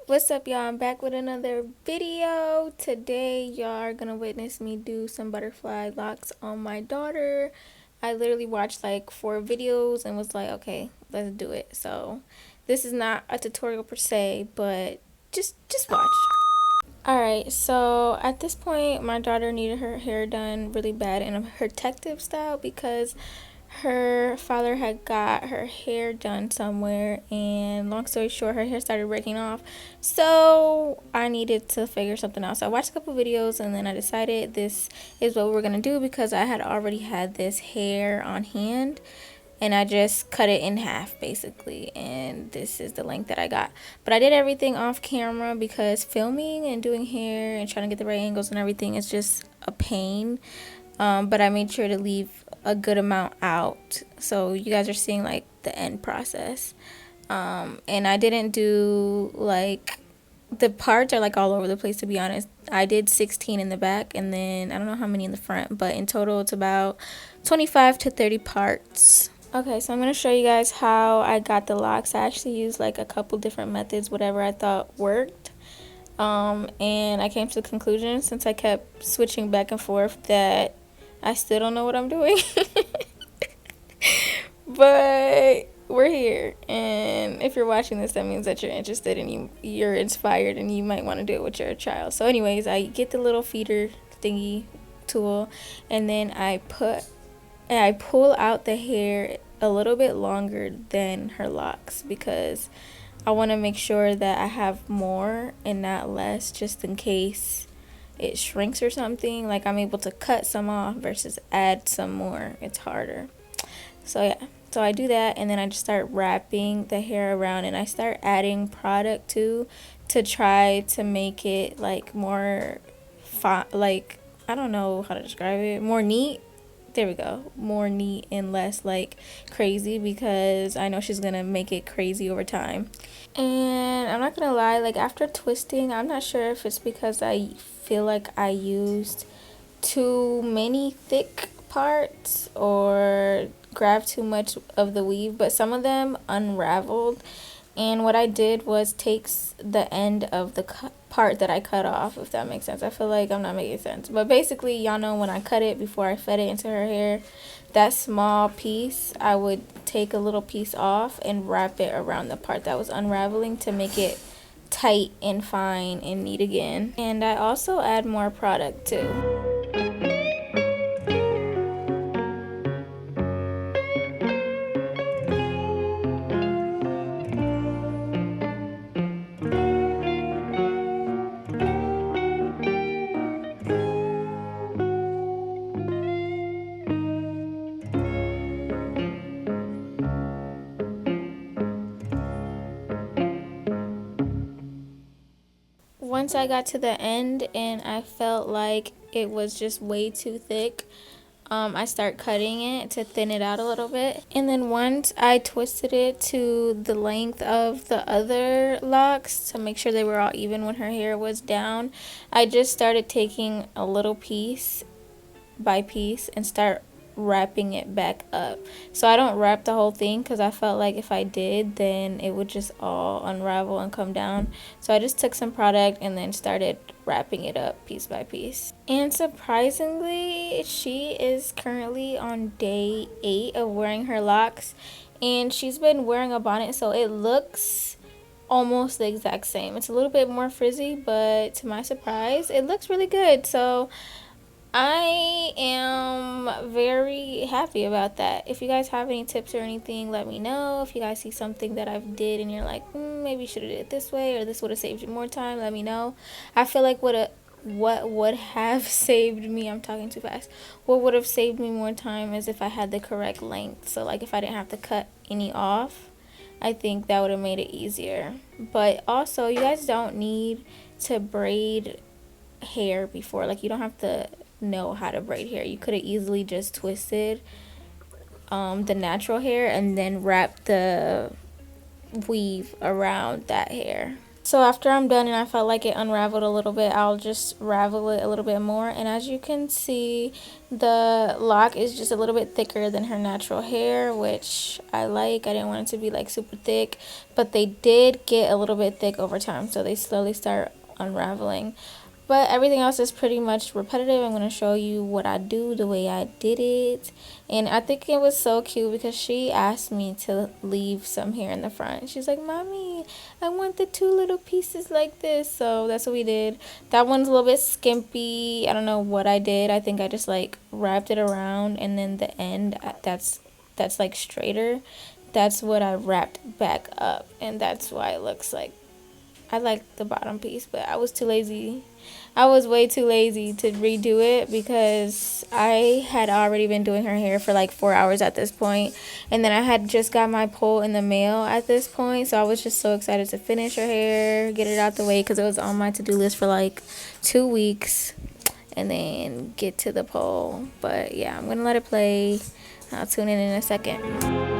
What's up, y'all? I'm back with another video. Today y'all are gonna witness me do some butterfly locks on my daughter. I literally watched like 4 videos and was like, okay, let's do it. So this is not a tutorial per se, but just watch. Alright, so at this point my daughter needed her hair done really bad in a protective style because her father had got her hair done somewhere, and long story short, her hair started breaking off. So I needed to figure something out. So I watched a couple videos and then I decided this is what we're gonna do because I had already had this hair on hand, and I just cut it in half basically, and this is the length that I got. But I did everything off camera because filming and doing hair and trying to get the right angles and everything is just a pain. But I made sure to leave a good amount out, so you guys are seeing like the end process. And I didn't do like, the parts are like all over the place, to be honest. I did 16 in the back and then I don't know how many in the front, but in total it's about 25 to 30 parts. Okay, so I'm going to show you guys how I got the locks. I actually used like a couple different methods, whatever I thought worked. And I came to the conclusion, since I kept switching back and forth, that I still don't know what I'm doing. But we're here, and if you're watching this, that means that you're interested and you're inspired and you might want to do it with your child. So anyways, I get the little feeder thingy tool, and then I pull out the hair a little bit longer than her locks because I want to make sure that I have more and not less, just in case it shrinks or something. Like, I'm able to cut some off versus add some more. It's harder. So yeah, so I do that, and then I just start wrapping the hair around, and I start adding product too, to try to make it like more like, I don't know how to describe it, more neat. There we go, more neat and less like crazy, because I know she's gonna make it crazy over time. And I'm not gonna lie, like after twisting, I'm not sure if it's because I feel like I used too many thick parts or grabbed too much of the weave, but some of them unraveled. And what I did was takes the end of the part that I cut off, if that makes sense. I feel like I'm not making sense. But basically, y'all know when I cut it before I fed it into her hair, that small piece, I would take a little piece off and wrap it around the part that was unraveling to make it tight and fine and neat again. And I also add more product too. Once I got to the end and I felt like it was just way too thick, I start cutting it to thin it out a little bit. And then once I twisted it to the length of the other locks to make sure they were all even when her hair was down, I just started taking a little piece by piece and start wrapping it back up. So I don't wrap the whole thing because I felt like if I did, then it would just all unravel and come down. So I just took some product and then started wrapping it up piece by piece. And surprisingly, she is currently on day 8 of wearing her locks, and she's been wearing a bonnet, so it looks almost the exact same. It's a little bit more frizzy, but to my surprise, it looks really good. So I am very happy about that. If you guys have any tips or anything, let me know. If you guys see something that I've did and you're like, maybe you should have did it this way, or this would have saved you more time, let me know. I feel like what would have saved me, I'm talking too fast, what would have saved me more time is if I had the correct length. So like if I didn't have to cut any off, I think that would have made it easier. But also, you guys don't need to braid hair before. Like, you don't have to know how to braid hair. You could have easily just twisted the natural hair and then wrap the weave around that hair. So after I'm done and I felt like it unraveled a little bit, I'll just ravel it a little bit more. And as you can see, the lock is just a little bit thicker than her natural hair, which I like. I didn't want it to be like super thick, but they did get a little bit thick over time, so they slowly start unraveling. But everything else is pretty much repetitive. I'm going to show you what I do, the way I did it. And I think it was so cute because she asked me to leave some hair in the front. She's like, Mommy, I want the two little pieces like this. So that's what we did. That one's a little bit skimpy. I don't know what I did. I think I just like wrapped it around, and then the end that's like straighter. That's what I wrapped back up, and that's why it looks like I like the bottom piece, but I was too lazy. I was way too lazy to redo it because I had already been doing her hair for like 4 hours at this point, and then I had just got my pole in the mail at this point, so I was just so excited to finish her hair, get it out the way, because it was on my to-do list for like 2 weeks, and then get to the pole. But yeah, I'm gonna let it play. I'll tune in a second.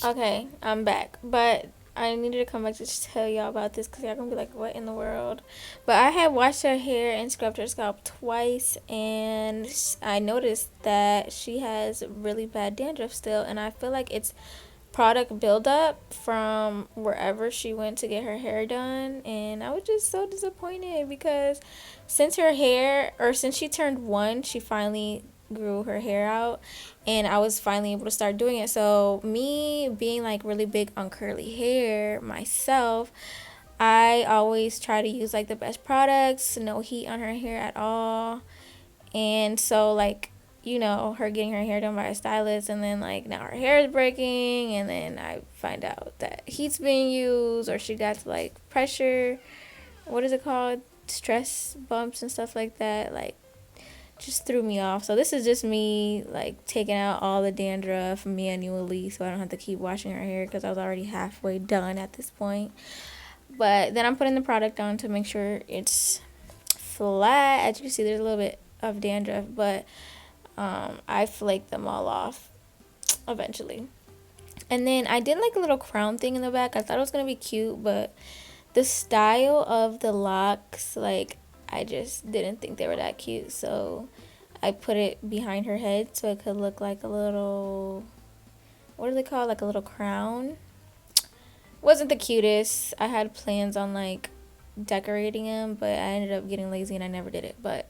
Okay, I'm back, but I needed to come back to just tell y'all about this because y'all gonna be like, what in the world? But I had washed her hair and scrubbed her scalp twice, and I noticed that she has really bad dandruff still, and I feel like it's product buildup from wherever she went to get her hair done. And I was just so disappointed because since she turned 1, she finally grew her hair out, and I was finally able to start doing it. So me being like really big on curly hair myself, I always try to use like the best products, no heat on her hair at all. And so like, her getting her hair done by a stylist, and then like now her hair is breaking, and then I find out that heat's being used, or she got to like pressure, what is it called, stress bumps and stuff like that, like just threw me off. So this is just me like taking out all the dandruff manually so I don't have to keep washing her hair because I was already halfway done at this point. But then I'm putting the product on to make sure it's flat. As you can see, there's a little bit of dandruff, but I flaked them all off eventually. And then I did like a little crown thing in the back. I thought it was gonna be cute, but the style of the locks, like, I just didn't think they were that cute, so I put it behind her head so it could look like a little, what do they call it, like a little crown. Wasn't the cutest. I had plans on like decorating them, but I ended up getting lazy and I never did it. But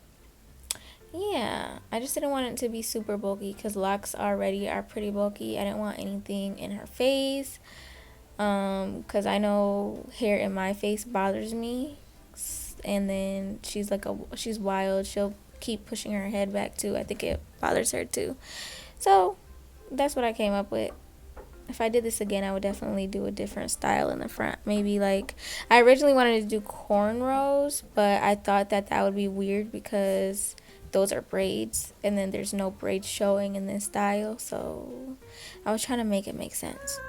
yeah, I just didn't want it to be super bulky because locks already are pretty bulky. I didn't want anything in her face, because I know hair in my face bothers me. And then she's wild. She'll keep pushing her head back too. I think it bothers her too. So that's what I came up with. If I did this again, I would definitely do a different style in the front. Maybe like, I originally wanted to do cornrows, but I thought that would be weird because those are braids, and then there's no braids showing in this style. So I was trying to make it make sense.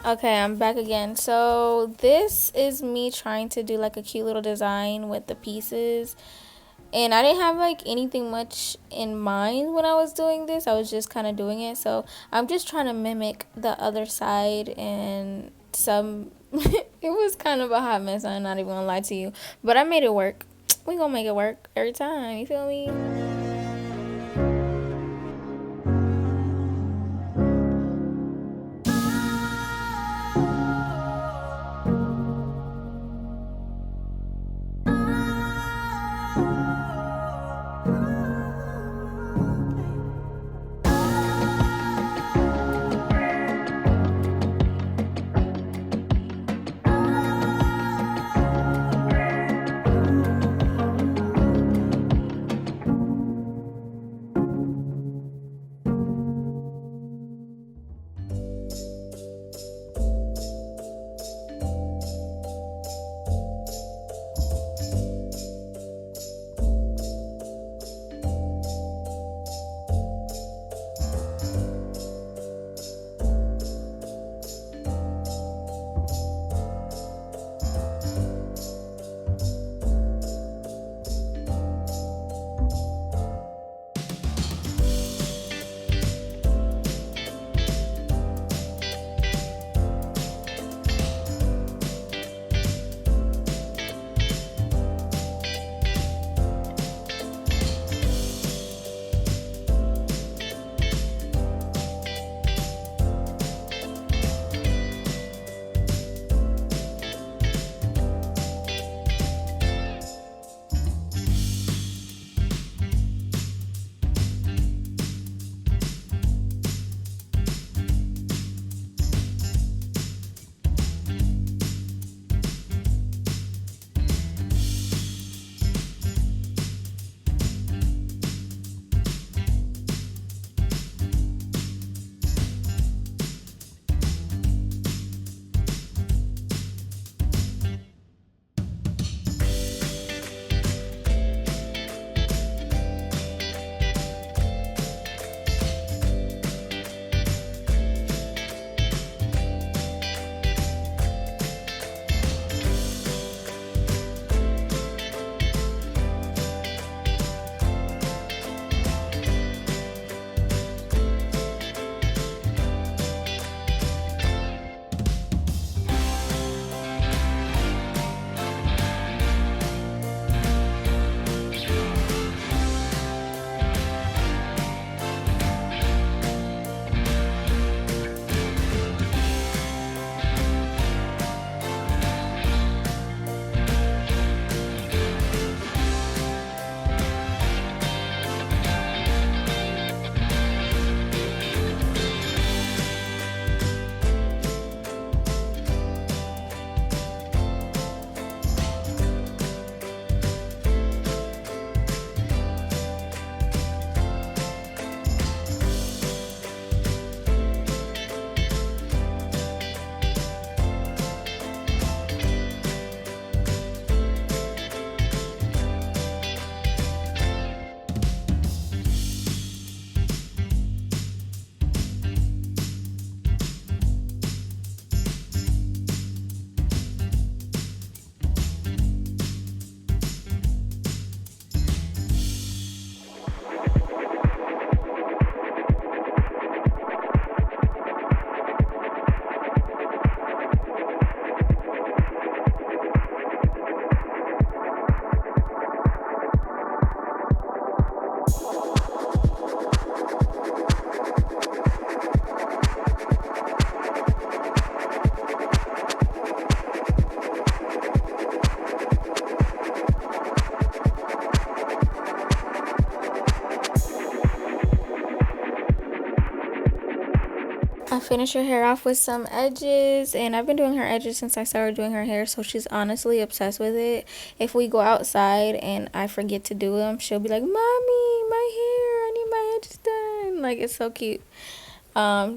Okay, I'm back again. So this is me trying to do like a cute little design with the pieces. And I didn't have like anything much in mind when I was doing this. I was just kind of doing it. So I'm just trying to mimic the other side and some it was kind of a hot mess. I'm not even gonna lie to you. But I made it work. We gonna make it work every time. You feel me? I finished her hair off with some edges, and I've been doing her edges since I started doing her hair, so she's honestly obsessed with it. If we go outside and I forget to do them, she'll be like, "Mommy, my hair, I need my edges done." Like, it's so cute.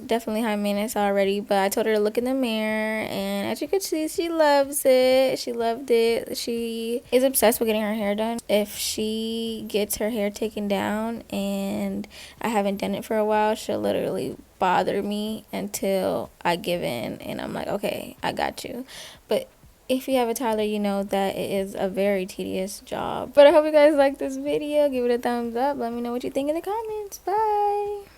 Definitely high maintenance already, but I told her to look in the mirror, and as you could see, she loves it. She loved it. She is obsessed with getting her hair done. If she gets her hair taken down and I haven't done it for a while, she'll literally bother me until I give in, and I'm like, okay, I got you. But if you have a toddler, you know that it is a very tedious job. But I hope you guys like this video. Give it a thumbs up. Let me know what you think in the comments. Bye.